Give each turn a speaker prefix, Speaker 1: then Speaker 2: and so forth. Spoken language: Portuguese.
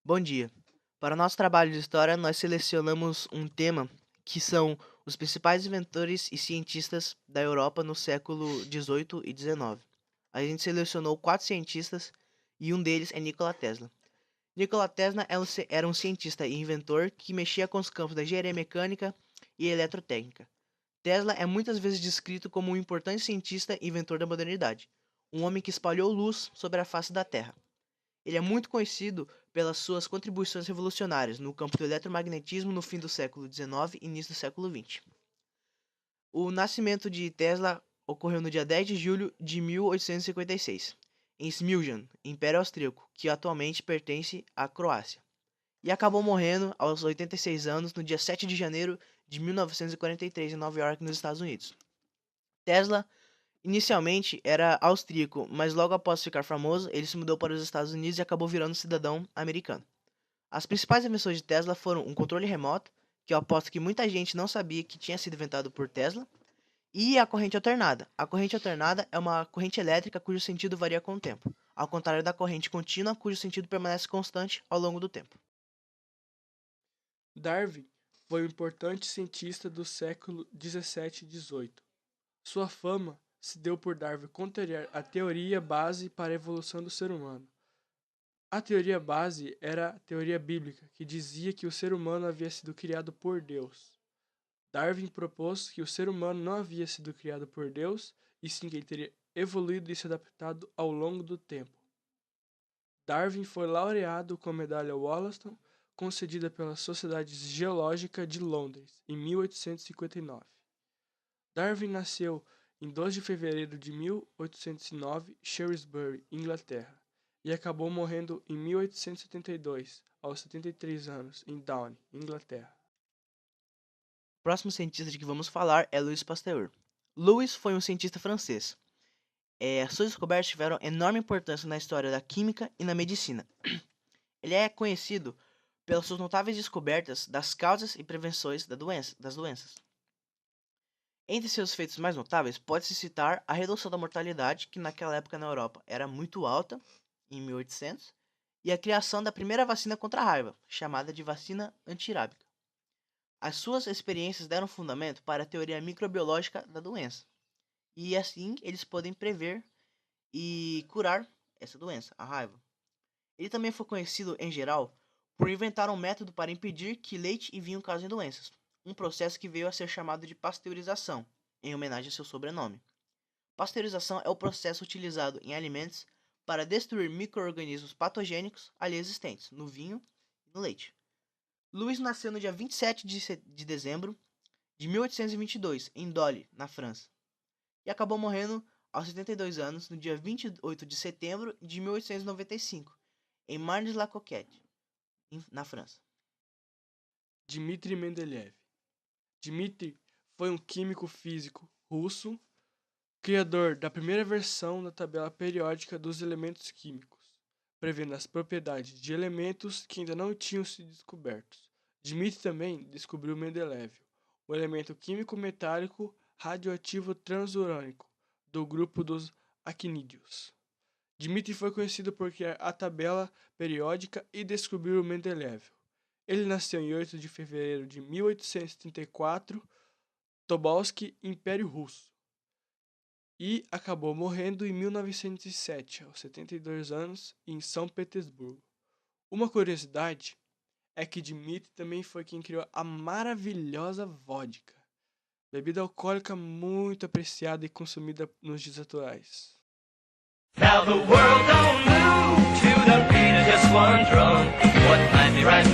Speaker 1: Bom dia. Para o nosso trabalho de história, nós selecionamos um tema que são os principais inventores e cientistas da Europa no século XVIII e XIX. A gente selecionou 4 cientistas e um deles é Nikola Tesla. Nikola Tesla era um cientista e inventor que mexia com os campos da engenharia mecânica e eletrotécnica. Tesla é muitas vezes descrito como um importante cientista e inventor da modernidade, um homem que espalhou luz sobre a face da Terra. Ele é muito conhecido pelas suas contribuições revolucionárias no campo do eletromagnetismo no fim do século XIX e início do século XX. O nascimento de Tesla ocorreu no dia 10 de julho de 1856, em Smiljan, Império Austríaco, que atualmente pertence à Croácia, e acabou morrendo aos 86 anos no dia 7 de janeiro de 1943 em Nova York, nos Estados Unidos. Tesla inicialmente era austríaco, mas logo após ficar famoso, ele se mudou para os Estados Unidos e acabou virando cidadão americano. As principais invenções de Tesla foram um controle remoto, que eu aposto que muita gente não sabia que tinha sido inventado por Tesla, e a corrente alternada. A corrente alternada é uma corrente elétrica cujo sentido varia com o tempo, ao contrário da corrente contínua, cujo sentido permanece constante ao longo do tempo.
Speaker 2: Darwin foi um importante cientista do século 17 e 18. Sua fama se deu por Darwin contrariar a teoria base para a evolução do ser humano. A teoria base era a teoria bíblica, que dizia que o ser humano havia sido criado por Deus. Darwin propôs que o ser humano não havia sido criado por Deus, e sim que ele teria evoluído e se adaptado ao longo do tempo. Darwin foi laureado com a medalha Wollaston, concedida pela Sociedade Geológica de Londres, em 1859. Darwin nasceu em 2 de fevereiro de 1809, em Shrewsbury, Inglaterra, e acabou morrendo em 1872, aos 73 anos, em Down, Inglaterra.
Speaker 1: O próximo cientista de que vamos falar é Louis Pasteur. Louis foi um cientista francês. Suas descobertas tiveram enorme importância na história da química e na medicina. Ele é conhecido pelas suas notáveis descobertas das causas e prevenções das doenças. Entre seus feitos mais notáveis, pode-se citar a redução da mortalidade, que naquela época na Europa era muito alta, em 1800, e a criação da primeira vacina contra a raiva, chamada de vacina antirrábica. As suas experiências deram fundamento para a teoria microbiológica da doença, e assim eles podem prever e curar essa doença, a raiva. Ele também foi conhecido, em geral, por inventar um método para impedir que leite e vinho causem doenças, um processo que veio a ser chamado de pasteurização, em homenagem a seu sobrenome. Pasteurização é o processo utilizado em alimentos para destruir micro-organismos patogênicos ali existentes no vinho e no leite. Louis nasceu no dia 27 de dezembro de 1822, em Dole, na França, e acabou morrendo aos 72 anos no dia 28 de setembro de 1895, em Marnes-la-Coquette, na França.
Speaker 2: Dmitri Mendeleev. Dmitri foi um químico físico russo, criador da primeira versão da tabela periódica dos elementos químicos, prevendo as propriedades de elementos que ainda não tinham sido descobertos. Dmitri também descobriu o Mendelévio, o elemento químico metálico radioativo transurânico, do grupo dos actinídeos. Dmitri foi conhecido por criar a tabela periódica e descobrir o Mendelévio. Ele nasceu em 8 de fevereiro de 1834, Tobolsk, Império Russo, e acabou morrendo em 1907, aos 72 anos, em São Petersburgo. Uma curiosidade é que Dmitri também foi quem criou a maravilhosa vodka, bebida alcoólica muito apreciada e consumida nos dias atuais.
Speaker 3: Now the world don't move to the beat of just one drum. What might be right